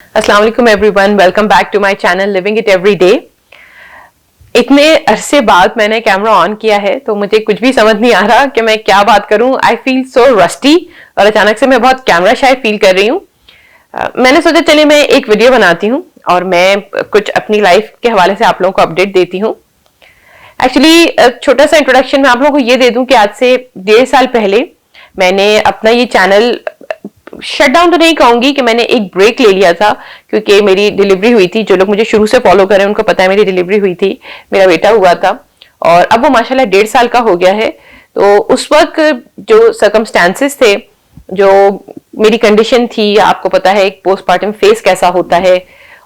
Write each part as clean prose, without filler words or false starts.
अस्सलाम वालेकुम everyone, welcome back to my channel living it every day. इतने अरसे बाद मैंने कैमरा ऑन किया है तो मुझे कुछ भी समझ नहीं आ रहा कि मैं क्या बात करूं। आई फील सो रस्टी और अचानक से मैं बहुत कैमरा शाय फील कर रही हूं। मैंने सोचा चलिए मैं एक वीडियो बनाती हूं और मैं कुछ अपनी लाइफ के हवाले से आप लोगों को अपडेट देती हूं। एक्चुअली छोटा सा इंट्रोडक्शन मैं आप लोगों को ये दे दूं कि आज से 1.5 साल पहले मैंने अपना ये चैनल शट डाउन तो नहीं कहूंगी कि मैंने एक ब्रेक ले लिया था, क्योंकि मेरी डिलीवरी हुई थी। जो लोग मुझे शुरू से फॉलो कर रहे हैं उनको पता है मेरी डिलीवरी हुई थी, मेरा बेटा हुआ था और अब वो माशाल्लाह 1.5 साल का हो गया है। तो उस वक्त जो सर्कमस्टेंसेस थे, जो मेरी कंडीशन थी, आपको पता है एक पोस्टमार्टम फेस कैसा होता है,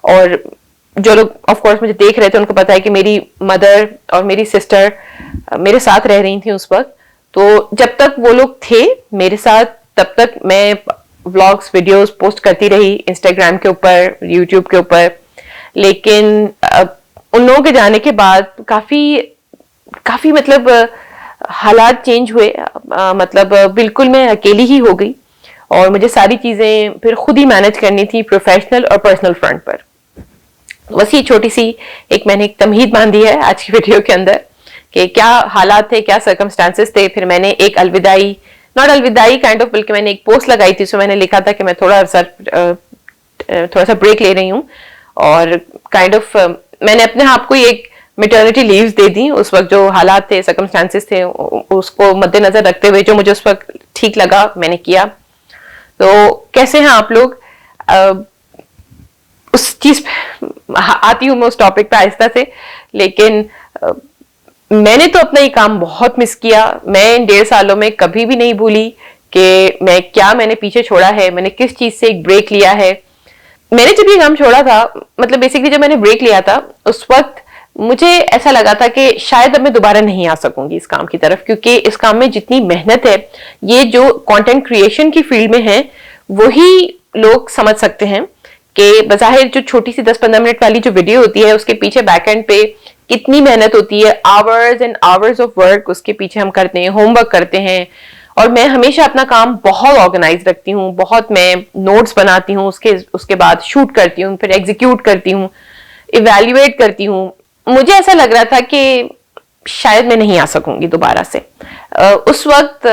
और जो लोग ऑफ कोर्स मुझे देख रहे थे उनको पता है कि मेरी मदर और मेरी सिस्टर मेरे साथ रह रही थी उस वक्त। तो जब तक वो लोग थे मेरे साथ तब तक मैं व्लॉग्स वीडियोस पोस्ट करती रही इंस्टाग्राम के ऊपर, यूट्यूब के ऊपर। लेकिन उन लोगों के जाने के बाद काफी मतलब हालात चेंज हुए। मतलब बिल्कुल मैं अकेली ही हो गई और मुझे सारी चीजें फिर खुद ही मैनेज करनी थी, प्रोफेशनल और पर्सनल फ्रंट पर। बस ये छोटी सी एक मैंने एक तमहीद बांधी है आज की वीडियो के अंदर कि क्या हालात थे, क्या सर्कमस्टांसेस थे। फिर मैंने एक अलविदाई, नॉट अलविदाई काइंड ऑफ, बल्कि मैंने एक पोस्ट लगाई थी, उसमें मैंने लिखा था कि मैं थोड़ा सा ब्रेक ले रही हूँ और काइंड ऑफ मैंने अपने आप को एक मेटर्निटी लीव्स दे दी। उस वक्त जो हालात थे, सर्कमस्टांसेस थे, उसको मद्देनजर रखते हुए जो मुझे उस वक्त ठीक लगा मैंने किया। तो कैसे हैं आप लोग? उस चीज आती हूँ मैं उस टॉपिक पे आहिस्ता से। लेकिन मैंने तो अपना ये काम बहुत मिस किया। मैं इन 1.5 सालों में कभी भी नहीं भूली कि मैंने पीछे छोड़ा है, मैंने किस चीज से एक ब्रेक लिया है। मैंने जब ये काम छोड़ा था, मतलब बेसिकली जब मैंने ब्रेक लिया था, उस वक्त मुझे ऐसा लगा था कि शायद अब मैं दोबारा नहीं आ सकूंगी इस काम की तरफ, क्योंकि इस काम में जितनी मेहनत है, ये जो कंटेंट क्रिएशन की फील्ड में है वही लोग समझ सकते हैं कि बज़ाहिर जो छोटी सी 10-15 मिनट वाली जो वीडियो होती है उसके पीछे बैकएंड पे कितनी मेहनत होती है, hours and hours of work उसके पीछे हम करते हैं, होमवर्क करते हैं। और मैं हमेशा अपना काम बहुत ऑर्गेनाइज रखती हूँ, बहुत मैं नोट्स बनाती हूँ, उसके बाद शूट करती हूँ, फिर एग्जीक्यूट करती हूँ, इवेल्युएट करती हूँ। मुझे ऐसा लग रहा था कि शायद मैं नहीं आ सकूंगी दोबारा से। उस वक्त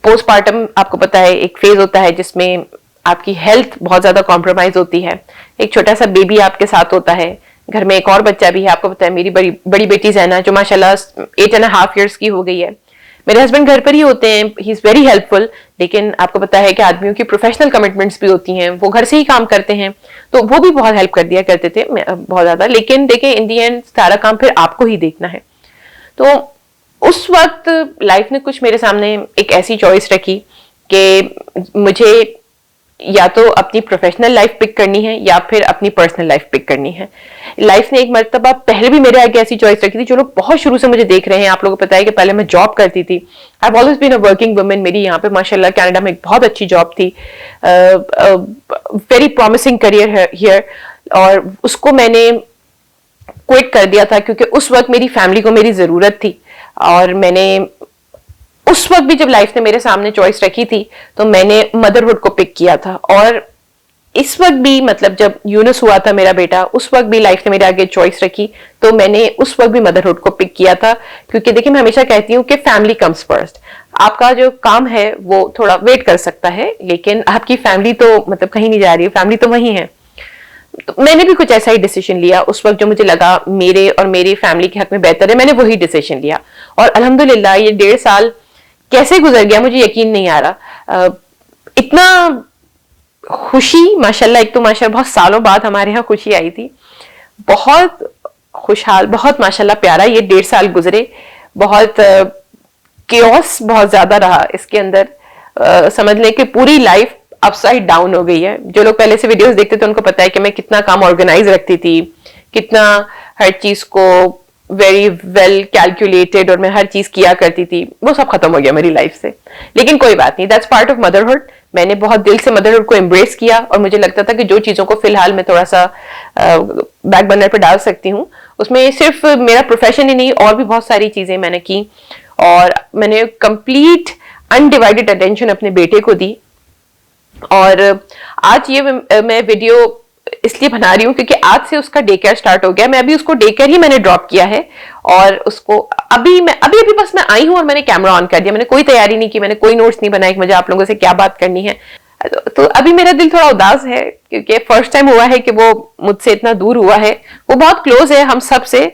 पोस्टमार्टम आपको पता है एक फेज होता है जिसमें आपकी हेल्थ बहुत ज्यादा कॉम्प्रोमाइज होती है। एक छोटा सा बेबी आपके साथ होता है, घर में एक और बच्चा भी है। आपको पता है मेरी बड़ी बेटी ज़ैना जो माशाल्लाह 8.5 years की हो गई है। मेरे हस्बैंड घर पर ही होते हैं, ही इज वेरी हेल्पफुल। लेकिन आपको पता है कि आदमियों की प्रोफेशनल कमिटमेंट्स भी होती हैं, वो घर से ही काम करते हैं, तो वो भी बहुत हेल्प कर दिया करते थे बहुत ज्यादा। लेकिन देखिए इन दी एंड सारा काम फिर आपको ही देखना है। तो उस वक्त लाइफ ने कुछ मेरे सामने एक ऐसी चॉइस रखी कि मुझे या तो अपनी प्रोफेशनल लाइफ पिक करनी है या फिर अपनी पर्सनल लाइफ पिक करनी है। लाइफ ने एक मर्तबा पहले भी मेरे आगे ऐसी चॉइस रखी थी। जो लोग बहुत शुरू से मुझे देख रहे हैं, आप लोगों को पता है कि पहले मैं जॉब करती थी। I have always been a working woman. मेरी यहाँ पे माशाल्लाह कनाडा में एक बहुत अच्छी जॉब थी, वेरी प्रॉमिसिंग करियर हियर, और उसको मैंने क्विट कर दिया था क्योंकि उस वक्त मेरी फैमिली को मेरी जरूरत थी। और मैंने उस वक्त भी जब लाइफ ने मेरे सामने चॉइस रखी थी तो मैंने मदरहुड को पिक किया था। और इस वक्त भी, मतलब जब यूनुस हुआ था मेरा बेटा, उस वक्त भी लाइफ ने मेरे आगे चॉइस रखी तो मैंने उस वक्त भी मदरहुड को पिक किया था। क्योंकि देखिए मैं हमेशा कहती हूँ कि फैमिली कम्स फर्स्ट। आपका जो काम है वो थोड़ा वेट कर सकता है, लेकिन आपकी फैमिली तो मतलब कहीं नहीं जा रही है, फैमिली तो वही है। तो मैंने भी कुछ ऐसा ही डिसीजन लिया उस वक्त जो मुझे लगा मेरे और मेरी फैमिली के हक में बेहतर है। मैंने वही डिसीजन लिया और अल्हम्दुलिल्लाह ये 1.5 साल कैसे गुजर गया मुझे यकीन नहीं आ रहा। इतना खुशी माशाल्लाह, एक तो माशाल्लाह बहुत सालों बाद हमारे यहाँ खुशी आई थी, बहुत खुशहाल, बहुत माशाल्लाह प्यारा ये 1.5 साल गुजरे। बहुत केओस बहुत ज्यादा रहा इसके अंदर। समझ लें कि पूरी लाइफ अपसाइड डाउन हो गई है। जो लोग पहले से वीडियोस देखते थे उनको पता है कि मैं कितना काम ऑर्गेनाइज रखती थी, कितना हर चीज को वेरी वेल कैलकुलेटेड, और मैं हर चीज किया करती थी। वो सब खत्म हो गया मेरी लाइफ से। लेकिन कोई बात नहीं, दैट्स पार्ट ऑफ मदरहुड। मैंने बहुत दिल से मदरहुड को एम्ब्रेस किया और मुझे लगता था कि जो चीजों को फिलहाल मैं थोड़ा सा बैक बर्नर पे डाल सकती हूँ, उसमें सिर्फ मेरा प्रोफेशन ही नहीं और भी बहुत सारी चीजें मैंने की। और मैंने कंप्लीट अनडिवाइडेड अटेंशन अपने बेटे को दी। और आज ये मैं वीडियो इसलिए बना रही हूँ क्योंकि आज से उसका डे केयर स्टार्ट हो गया। मैं अभी उसको डे केयर ही मैंने ड्रॉप किया है और उसको अभी बस मैं आई हूँ और मैंने कैमरा ऑन कर दिया। मैंने कोई तैयारी नहीं की, मैंने कोई नोट्स नहीं बनाया कि मुझे आप लोगों से क्या बात करनी है। तो अभी मेरा दिल थोड़ा उदास है क्योंकि फर्स्ट टाइम हुआ है कि वो मुझसे इतना दूर हुआ है। वो बहुत क्लोज है हम सब से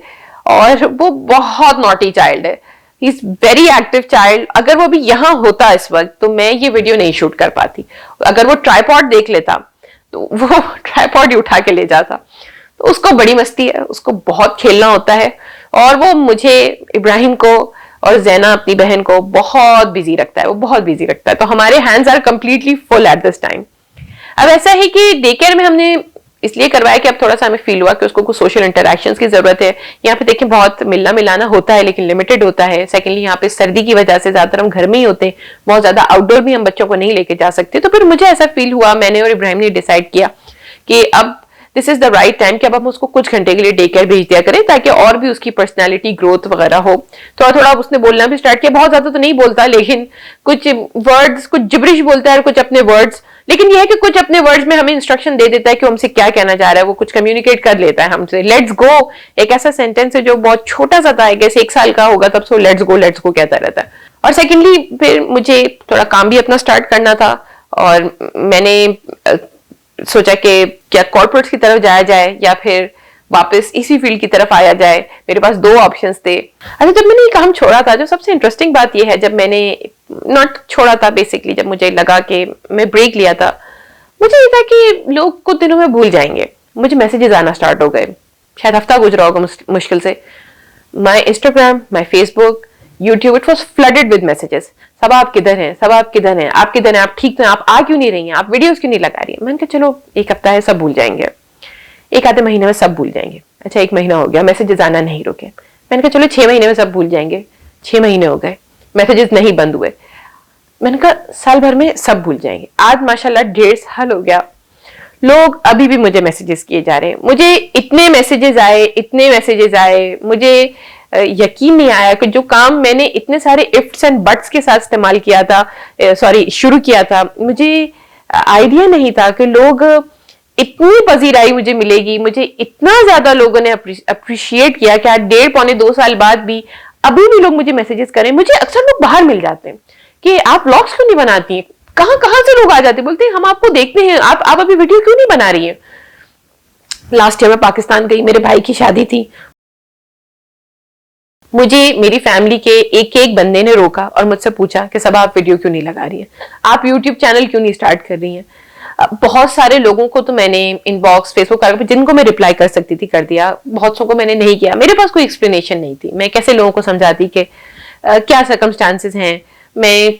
और वो बहुत नॉटी चाइल्ड है। He is very active child. अगर वो भी यहाँ होता इस वक्त तो मैं ये वीडियो नहीं शूट कर पाती। अगर वो ट्राइपॉड देख लेता तो वो ट्राइपॉड ही उठा के ले जाता। तो उसको बड़ी मस्ती है, उसको बहुत खेलना होता है और वो मुझे, इब्राहिम को और जैना अपनी बहन को बहुत बिजी रखता है। वो बहुत बिजी रखता है, तो हमारे hands are completely full at this time. अब ऐसा है कि डे केयर में हमने इसलिए करवाया कि अब थोड़ा सा हमें फील हुआ कि उसको कुछ सोशल इंटरेक्शंस की जरूरत है। यहाँ पे देखें बहुत मिलना मिलाना होता है लेकिन लिमिटेड होता है। सेकेंडली यहाँ पे सर्दी की वजह से ज्यादातर हम घर में ही होते हैं, बहुत ज्यादा आउटडोर भी हम बच्चों को नहीं लेके जा सकते। तो फिर मुझे ऐसा फील हुआ, मैंने और इब्राहिम ने डिसाइड किया कि अब this is the right time कि अब हम उसको कुछ घंटे के लिए डे केयर भेज दिया करें ताकि और भी उसकी पर्सनैलिटी ग्रोथ वगैरह हो। थोड़ा थोड़ा उसने बोलना भी स्टार्ट किया, बहुत ज्यादा तो नहीं बोलता लेकिन कुछ वर्ड्स, कुछ जिब्रिश बोलता है और कुछ अपने वर्ड्स। लेकिन यह है कि कुछ अपने वर्ड्स में हमें इंस्ट्रक्शन दे देता है कि हमसे क्या कहना चाह रहा है। वो कुछ कम्युनिकेट कर लेता है हमसे। लेट्स गो एक ऐसा सेंटेंस है जो बहुत छोटा सा था, आई गेस 1 साल का होगा तब से लेट्स गो कहता रहता है। और सेकेंडली फिर मुझे थोड़ा काम भी अपना स्टार्ट करना था और मैंने सोचा कि क्या कॉर्पोरेट्स की तरफ जाया जाए या फिर वापस इसी फील्ड की तरफ आया जाए। मेरे पास 2 ऑप्शंस थे। अच्छा, जब मैंने ये काम छोड़ा था, जो सबसे इंटरेस्टिंग बात ये है, जब मैंने नॉट छोड़ा था बेसिकली, जब मुझे लगा कि मैं ब्रेक लिया था, मुझे ये था कि लोग कुछ दिनों में भूल जाएंगे। मुझे मैसेजेस आना स्टार्ट हो गए, शायद हफ्ता गुजरा होगा मुश्किल से। My Instagram, my Facebook, YouTube, it was flooded with messages. सब आप किधर हैं, सब आप किधर हैं, आप किधर हैं, आप ठीक तो हैं, आप आ क्यों नहीं रही हैं, आप वीडियोस क्यों नहीं लगा रही हैं। मैंने कहा चलो 1 हफ्ता है, सब भूल जाएंगे, 1 आधे महीने में सब भूल जाएंगे। अच्छा 1 महीना हो गया, मैसेजेस आना नहीं रुके। मैंने कहा चलो 6 महीने में सब भूल जाएंगे। 6 महीने हो गए, मैसेजेस नहीं बंद हुए। मैंने कहा साल भर में सब भूल जाएंगे। आज माशाल्लाह 1.5 साल हो गया, लोग अभी भी मुझे मैसेजेस किए जा रहे हैं। मुझे इतने मैसेजेस आए, मुझे यकीन नहीं आया कि जो काम मैंने इतने सारे इफ्स एंड बट्स के साथ इस्तेमाल किया था, शुरू किया था, मुझे आइडिया नहीं था कि लोग इतनी पजीराई मुझे मिलेगी। मुझे इतना ज्यादा लोगों ने अप्रिशिएट किया कि आज 1.5 पौने 2 साल बाद भी अभी भी लोग मुझे मैसेजेस करें। मुझे अक्सर लोग बाहर मिल जाते हैं कि आप व्लॉग्स क्यों नहीं बनाती हैं, कहां से लोग आ जाते हैं, बोलते हैं हम आपको देखते हैं, आप अभी वीडियो क्यों नहीं बना रही हैं। लास्ट ईयर मैं पाकिस्तान गई, मेरे भाई की शादी थी। मुझे मेरी फैमिली के एक बंदे ने रोका और मुझसे पूछा कि सब आप वीडियो क्यों नहीं लगा रही हैं, आप यूट्यूब चैनल क्यों नहीं स्टार्ट कर रही हैं। बहुत सारे लोगों को तो मैंने इनबॉक्स, फेसबुक पर जिनको मैं रिप्लाई कर सकती थी कर दिया, बहुत को मैंने नहीं किया। मेरे पास कोई एक्सप्लेनेशन नहीं थी। मैं कैसे लोगों को समझाती कि क्या सर्कमस्टांसेस हैं, मैं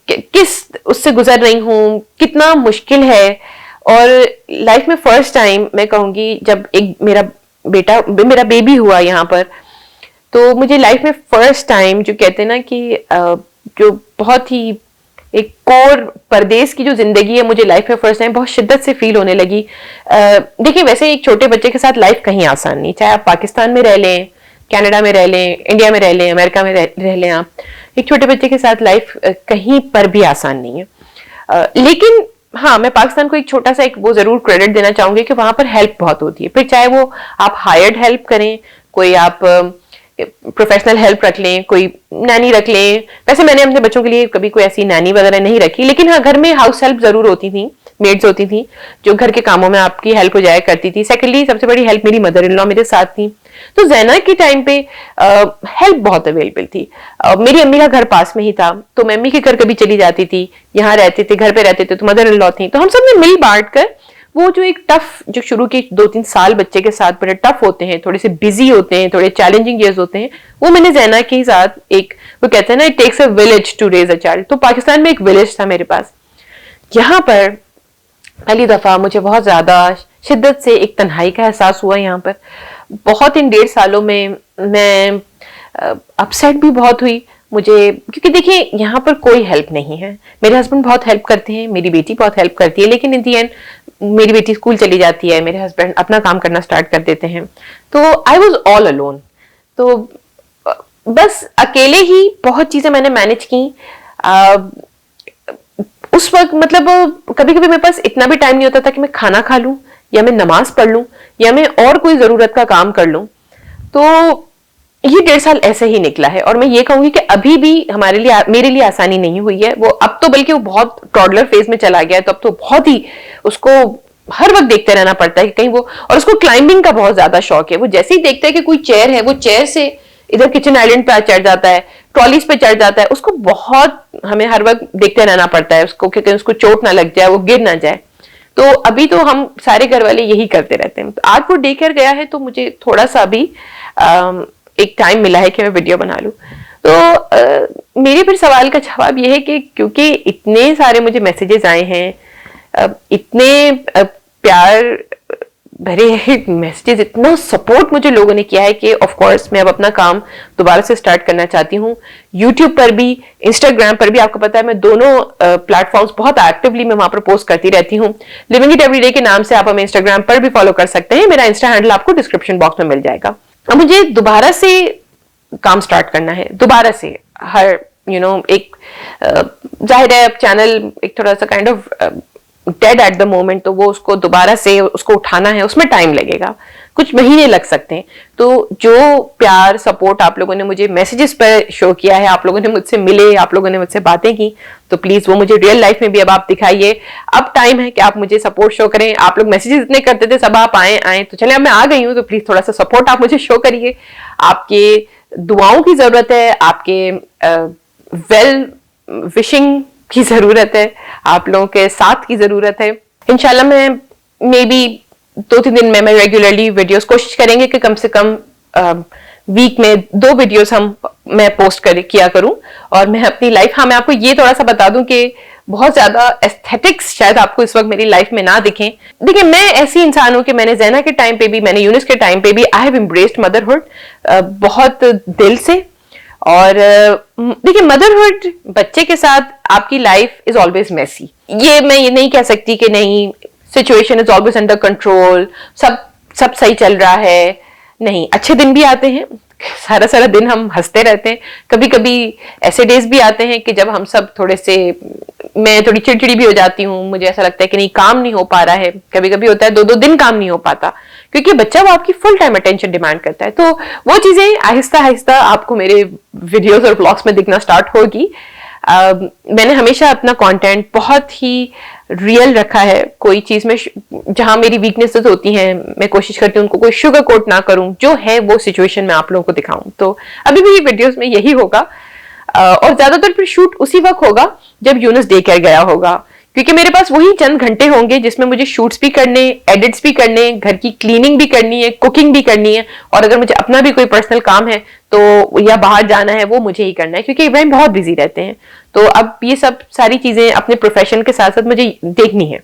किस उससे गुजर रही हूँ, कितना मुश्किल है। और लाइफ में फर्स्ट टाइम मैं कहूंगी जब एक मेरा बेबी हुआ यहाँ पर, तो मुझे लाइफ में फर्स्ट टाइम जो कहते हैं ना कि जो बहुत ही एक कोर परदेश की जो जिंदगी है, मुझे लाइफ में फर्स्ट टाइम बहुत शिद्दत से फील होने लगी। देखिए वैसे एक छोटे बच्चे के साथ लाइफ कहीं आसान नहीं, चाहे आप पाकिस्तान में रह लें, कनाडा में रह लें, इंडिया में रह लें, अमेरिका में रह लें, आप एक छोटे बच्चे के साथ लाइफ कहीं पर भी आसान नहीं है। लेकिन हाँ, मैं पाकिस्तान को एक छोटा सा एक वो जरूर क्रेडिट देना चाहूंगी कि वहां पर हेल्प बहुत होती है। फिर चाहे वो आप हायर्ड हेल्प करें, कोई आप प्रोफेशनल हेल्प रख लें, कोई नैनी रख लें। वैसे मैंने अपने बच्चों के लिए कभी कोई ऐसी नैनी वगैरह नहीं रखी, लेकिन हाँ घर में हाउस हेल्प जरूर होती थी, मेड्स होती थी जो घर के कामों में आपकी हेल्प हो जाया करती थी। सेकेंडली सबसे बड़ी हेल्प मेरी मदर इन लॉ मेरे साथ थी। तो जैना के टाइम पे हेल्प बहुत अवेलेबल थी। मेरी अम्मी का घर पास में ही था, तो मैं अम्मी के घर कभी चली जाती थी, यहाँ रहते थे, घर पे रहते थे, तो मदर इन लॉ थी। तो हम सब ने मिल बांट कर वो जो एक टफ, जो शुरू के 2-3 साल बच्चे के साथ बड़े टफ होते हैं, थोड़े से बिजी होते हैं, थोड़े चैलेंजिंग ईयर्स होते हैं, वो मैंने जैना के साथ एक, वो कहते हैं ना, it takes a village to raise a child. तो पाकिस्तान में एक विलेज था मेरे पास। यहाँ पर पहली दफा मुझे बहुत ज्यादा शिद्दत से एक तन्हाई का एहसास हुआ। यहाँ पर बहुत इन 1.5 सालों में मैं अपसेट भी बहुत हुई मुझे, क्योंकि देखिए यहाँ पर कोई हेल्प नहीं है। मेरे हस्बैंड बहुत हेल्प करते हैं, मेरी बेटी बहुत हेल्प करती है, लेकिन इन दी एंड मेरी बेटी स्कूल चली जाती है, मेरे हस्बैंड अपना काम करना स्टार्ट कर देते हैं, तो आई वॉज ऑल अलोन। तो बस अकेले ही बहुत चीजें मैंने मैनेज की। उस वक्त मतलब कभी कभी मेरे पास इतना भी टाइम नहीं होता था कि मैं खाना खा लूं या मैं नमाज पढ़ लूं या मैं और कोई जरूरत का काम कर लूं। तो ये 1.5 साल ऐसे ही निकला है और मैं ये कहूंगी कि अभी भी हमारे लिए मेरे लिए आसानी नहीं हुई है। वो अब तो बल्कि वो बहुत टॉडलर फेज में चला गया है, तो अब तो बहुत ही उसको हर वक्त देखते रहना पड़ता है कि कहीं वो, और उसको क्लाइंबिंग का बहुत ज्यादा शौक है। वो जैसे ही देखता है कि कोई चेयर है, वो चेयर से इधर किचन आइलैंड पे चढ़ जाता है, ट्रॉलीज पे चढ़ जाता है। उसको बहुत हमें हर वक्त देखते रहना पड़ता है उसको, क्योंकि उसको चोट ना लग जाए, वो गिर ना जाए। तो अभी तो हम सारे घर वाले यही करते रहते हैं। तो आज वो डे केयर गया है तो मुझे थोड़ा सा अभी एक टाइम मिला है कि मैं वीडियो बना लूं। तो मेरे फिर सवाल का जवाब यह है कि क्योंकि इतने सारे मुझे मैसेजेस आए हैं, इतने प्यार भरे मैसेजेस, इतना सपोर्ट मुझे लोगों ने किया है कि ऑफ कोर्स मैं अब अपना काम दोबारा से स्टार्ट करना चाहती हूँ। यूट्यूब पर भी, इंस्टाग्राम पर भी, आपको पता है मैं दोनों प्लेटफॉर्म्स बहुत एक्टिवली मैं वहां पर पोस्ट करती रहती हूँ। लिविंग इट एवरीडे के नाम से आप हमें इंस्टाग्राम पर भी फॉलो कर सकते हैं। मेरा इंस्टा हैंडल आपको डिस्क्रिप्शन बॉक्स में मिल जाएगा। अब मुझे दोबारा से काम स्टार्ट करना है, दोबारा से हर एक जाहिर है चैनल एक थोड़ा सा kind of dead at the moment, तो वो उसको दोबारा से उसको उठाना है, उसमें टाइम लगेगा, कुछ महीने लग सकते हैं। तो जो प्यार सपोर्ट आप लोगों ने मुझे मैसेजेस पर शो किया है, आप लोगों ने मुझसे मिले, आप लोगों ने मुझसे बातें की, तो प्लीज वो मुझे रियल लाइफ में भी अब आप दिखाइए। अब टाइम है कि आप मुझे सपोर्ट शो करें। आप लोग मैसेजेस इतने करते थे, सब आप आए तो चले, अब मैं आ गई हूँ, तो प्लीज थोड़ा सा सपोर्ट आप मुझे शो करिए। आपके दुआओं की जरूरत है, आपके वेल विशिंग की जरूरत है, आप लोगों के साथ की जरूरत है। इंशाल्लाह मैं मे बी 2-3 दिन में मैं रेगुलरली वीडियोस कोशिश करेंगे कि कम से कम वीक में 2 वीडियोस मैं पोस्ट किया करूं। और मैं अपनी लाइफ, हाँ मैं आपको ये थोड़ा सा बता दूं कि बहुत ज्यादा एस्थेटिक्स शायद आपको इस वक्त मेरी लाइफ में ना दिखें। देखिए मैं ऐसी इंसान हूं कि मैंने ज़ैना के टाइम पे भी, मैंने यूनिस के टाइम पे भी आई हैव एम्ब्रेस्ड मदरहुड बहुत दिल से। और देखिए मदरहुड बच्चे के साथ आपकी लाइफ इज ऑलवेज मेसी। मैं ये नहीं कह सकती कि नहीं situation is always under control, सब सही चल रहा है। नहीं, अच्छे दिन भी आते हैं, सारा सारा दिन हम हंसते रहते हैं। कभी कभी ऐसे डेज भी आते हैं कि जब हम सब मैं थोड़ी चिड़चिड़ी भी हो जाती हूँ। मुझे ऐसा लगता है कि नहीं काम नहीं हो पा रहा है। कभी कभी होता है 2-2 दिन काम नहीं हो पाता, क्योंकि बच्चा वो आपकी फुल टाइम अटेंशन डिमांड करता है। तो वो चीजें आहिस्ता आहिस्ता आपको मेरे वीडियोस और ब्लॉग्स में दिखना स्टार्ट होगी। मैंने हमेशा अपना कंटेंट बहुत ही रियल रखा है। कोई चीज में जहां मेरी वीकनेसेस होती हैं, मैं कोशिश करती हूँ उनको कोई शुगर कोट ना करूं, जो है वो सिचुएशन में आप लोगों को दिखाऊं। तो अभी भी वीडियोस में यही होगा। और ज्यादातर फिर शूट उसी वक्त होगा जब यूनुस डे केयर गया होगा, क्योंकि मेरे पास वही चंद घंटे होंगे जिसमें मुझे शूट्स भी करने, एडिट्स भी करने, घर की क्लीनिंग भी करनी है, कुकिंग भी करनी है, और अगर मुझे अपना भी कोई पर्सनल काम है तो या बाहर जाना है वो मुझे ही करना है, क्योंकि इब्राहिम बहुत बिजी रहते हैं। तो अब ये सब सारी चीजें अपने प्रोफेशन के साथ साथ मुझे देखनी है।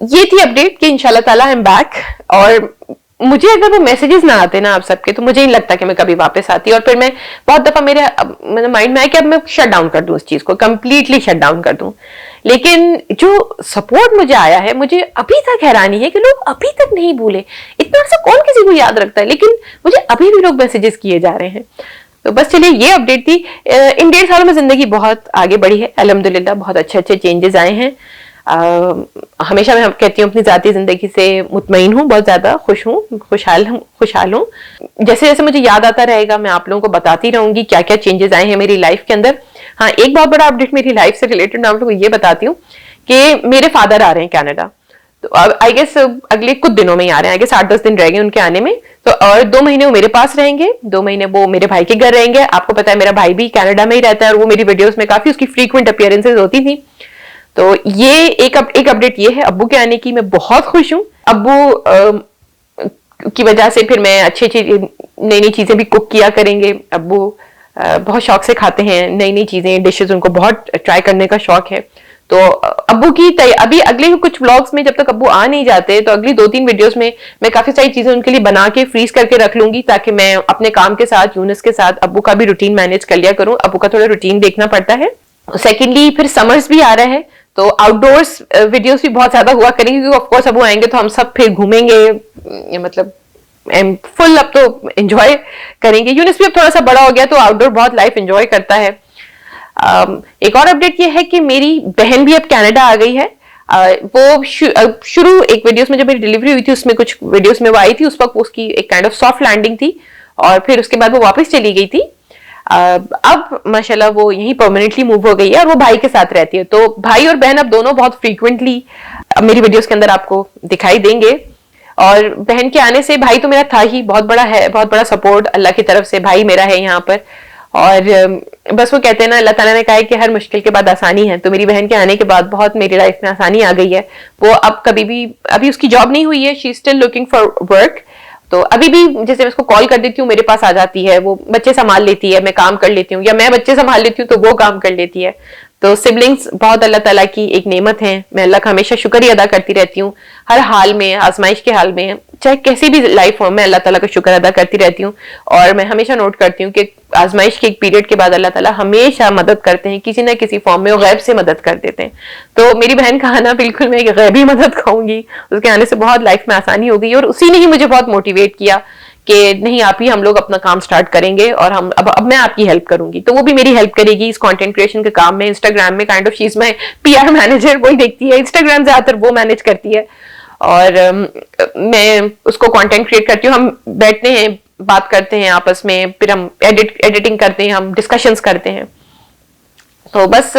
ये थी अपडेट कि इंशाल्लाह ताला आई एम बैक। और मुझे अगर वो मैसेजेस ना आते ना आप सबके, तो मुझे नहीं लगता कि मैं कभी वापस आती। और फिर मैं बहुत दफा मेरे माइंड में आया कि अब मैं शट डाउन कर दूं उस चीज को, कंप्लीटली शट डाउन कर दूं। लेकिन जो सपोर्ट मुझे आया है, मुझे अभी तक हैरानी है कि लोग अभी तक नहीं भूले। इतना सा कौन किसी को याद रखता है, लेकिन मुझे अभी भी लोग मैसेजेस किए जा रहे हैं। तो बस चलिए ये अपडेट थी। इन 1.5 सालों में जिंदगी बहुत आगे बढ़ी है अल्हम्दुलिल्लाह, बहुत अच्छे चेंजेस आए हैं। हमेशा मैं कहती हूँ अपनी जाती जिंदगी से मुतमईन हूँ, बहुत ज्यादा खुश हूँ, खुशहाल हूँ। जैसे जैसे मुझे याद आता रहेगा मैं आप लोगों को बताती रहूंगी क्या क्या चेंजेस आए हैं मेरी लाइफ के अंदर। हाँ, एक बहुत बड़ा अपडेट मेरी लाइफ से रिलेटेड मैं आप लोगों को ये बताती हूँ कि मेरे फादर आ रहे हैं कनाडा। तो अब आई गेस अगले कुछ दिनों में ही आ रहे हैं, आई गेस 8-10 दिन रह गए उनके आने में। तो और 2 महीने वो मेरे पास रहेंगे, 2 महीने वो मेरे भाई के घर रहेंगे। आपको पता है मेरा भाई भी कनाडा में ही रहता है और वो मेरी वीडियोस में काफी उसकी फ्रीक्वेंट अपीयरेंसेस होती थी। तो ये एक अपडेट ये है अब्बू के आने की। मैं बहुत खुश हूँ अब्बू की वजह से। फिर मैं अच्छी नई नई चीजें भी कुक किया करेंगे। अब्बू बहुत शौक से खाते हैं नई नई चीजें, डिशेस उनको बहुत ट्राई करने का शौक है। तो अब्बू की अभी अगले कुछ व्लॉग्स में जब तक अब्बू आ नहीं जाते, तो अगली 2-3 वीडियोस में मैं काफी सारी चीजें उनके लिए बना के फ्रीज करके रख लूंगी, ताकि मैं अपने काम के साथ, यूनिस के साथ, अब्बू का भी रूटीन मैनेज कर लिया करूं। अब्बू का थोड़ा रूटीन देखना पड़ता है। सेकेंडली फिर समर्स भी आ रहा है, तो आउटडोर्स वीडियोस भी बहुत ज्यादा हुआ करेंगे, क्योंकि ऑफकोर्स अब्बू आएंगे तो हम सब फिर घूमेंगे, मतलब फुल अब तो एंजॉय करेंगे। यूनिस भी अब थोड़ा सा बड़ा हो गया तो आउटडोर बहुत लाइफ एंजॉय करता है। एक और अपडेट ये है कि मेरी बहन भी अब कनाडा आ गई है। वो शुरू एक वीडियोस में जब मेरी डिलीवरी हुई थी, उसमें कुछ वीडियोस में वो आई थी, उस वक्त उसकी एक काइंड ऑफ सॉफ्ट लैंडिंग थी और फिर उसके बाद वो वापस चली गई थी। अब माशाल्लाह वो यहीं परमानेंटली मूव हो गई है और वो भाई के साथ रहती है। तो भाई और बहन अब दोनों बहुत फ्रीक्वेंटली मेरी वीडियोस के अंदर आपको दिखाई देंगे। और बहन के आने से भाई तो मेरा था ही, बहुत बड़ा है, बहुत बड़ा सपोर्ट अल्लाह की तरफ से भाई मेरा है यहाँ पर। और बस वो कहते हैं ना, अल्लाह ताला ने कहा है कि हर मुश्किल के बाद आसानी है, तो मेरी बहन के आने के बाद बहुत मेरी लाइफ में आसानी आ गई है। वो अब कभी भी, अभी उसकी जॉब नहीं हुई है, she is still looking for work, तो अभी भी जैसे मैं उसको कॉल कर देती हूँ मेरे पास आ जाती है, वो बच्चे संभाल लेती है, मैं काम कर लेती हूँ, या मैं बच्चे संभाल लेती हूँ तो वो काम कर लेती है। तो सिबलिंग्स बहुत अल्लाह ताला की एक नेमत है। मैं अल्लाह का हमेशा शुक्र ही अदा करती रहती हूँ, हर हाल में, आजमाइश के हाल में, चाहे कैसी भी लाइफ हो, मैं अल्लाह ताला का शुक्र अदा करती रहती हूँ। और मैं हमेशा नोट करती हूँ कि आजमाइश के एक पीरियड के बाद अल्लाह ताला हमेशा मदद करते हैं, किसी ना किसी फॉर्म में वो गैब से मदद कर देते हैं। तो मेरी बहन का आना बिल्कुल मैं एक गैबी मदद कहूंगी, उसके आने से बहुत लाइफ में आसानी हो गई और उसी ने ही मुझे बहुत मोटिवेट किया कि नहीं आप ही, हम लोग अपना काम स्टार्ट करेंगे और हम अब मैं आपकी हेल्प करूंगी। तो वो भी मेरी हेल्प करेगी इस कंटेंट क्रिएशन के काम में, इंस्टाग्राम में kind of she is my PR manager, वही देखती है इंस्टाग्राम, ज्यादातर वो मैनेज करती है और मैं उसको कंटेंट क्रिएट करती हूँ। हम बैठते हैं, बात करते हैं आपस में, फिर हम एडिटिंग करते हैं, हम डिस्कशंस करते हैं। तो बस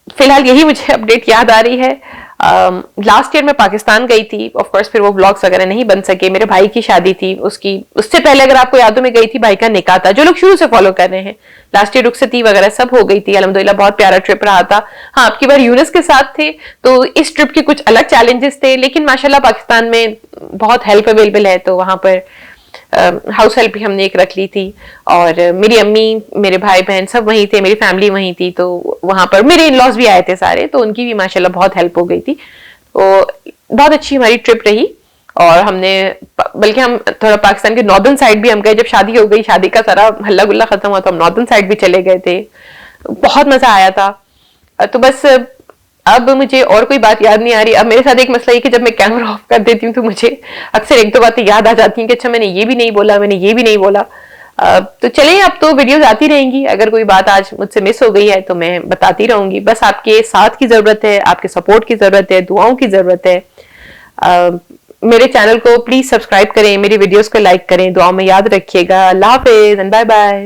फिलहाल यही मुझे अपडेट याद आ रही है। लास्ट ईयर मैं पाकिस्तान गई थी, ऑफ कोर्स फिर वो व्लॉग्स वगैरह नहीं बन सके, मेरे भाई की शादी थी, उसकी उससे पहले अगर आपको याद हो मैं गई थी, भाई का निकाह था। जो लोग शुरू से फॉलो कर रहे हैं, लास्ट ईयर रुखसती वगैरह सब हो गई थी, अल्हम्दुलिल्लाह बहुत प्यारा ट्रिप रहा था। हाँ, अब की बार यूनिस के साथ थे तो इस ट्रिप के कुछ अलग चैलेंजेस थे, लेकिन माशाल्लाह पाकिस्तान में बहुत हेल्प अवेलेबल है, तो वहां पर हाउस हेल्प भी हमने एक रख ली थी और मेरी अम्मी, मेरे भाई बहन सब वहीं थे, मेरी फैमिली वहीं थी, तो वहां पर मेरे इन-लॉज भी आए थे सारे, तो उनकी भी माशाल्लाह बहुत हेल्प हो गई थी। तो बहुत अच्छी हमारी ट्रिप रही और हमने, बल्कि हम थोड़ा पाकिस्तान के नॉर्दर्न साइड भी हम गए, जब शादी हो गई, शादी का सारा हल्ला गुल्ला खत्म हुआ तो हम नॉर्दर्न साइड भी चले गए थे, बहुत मजा आया था। तो बस अब मुझे और कोई बात याद नहीं आ रही। अब मेरे साथ एक मसला है कि जब मैं कैमरा ऑफ कर देती हूँ तो मुझे अक्सर एक दो बातें याद आ जाती हैं कि अच्छा मैंने ये भी नहीं बोला, मैंने ये भी नहीं बोला। तो चलिए, अब तो वीडियोस आती रहेंगी, अगर कोई बात आज मुझसे मिस हो गई है तो मैं बताती रहूंगी। बस आपके साथ की जरूरत है, आपके सपोर्ट की जरूरत है, दुआओं की जरूरत है। मेरे चैनल को प्लीज सब्सक्राइब करें, मेरी वीडियोस को लाइक करें, दुआओं में याद रखिएगा। अल्लाह हाफिज एंड बाय बाय।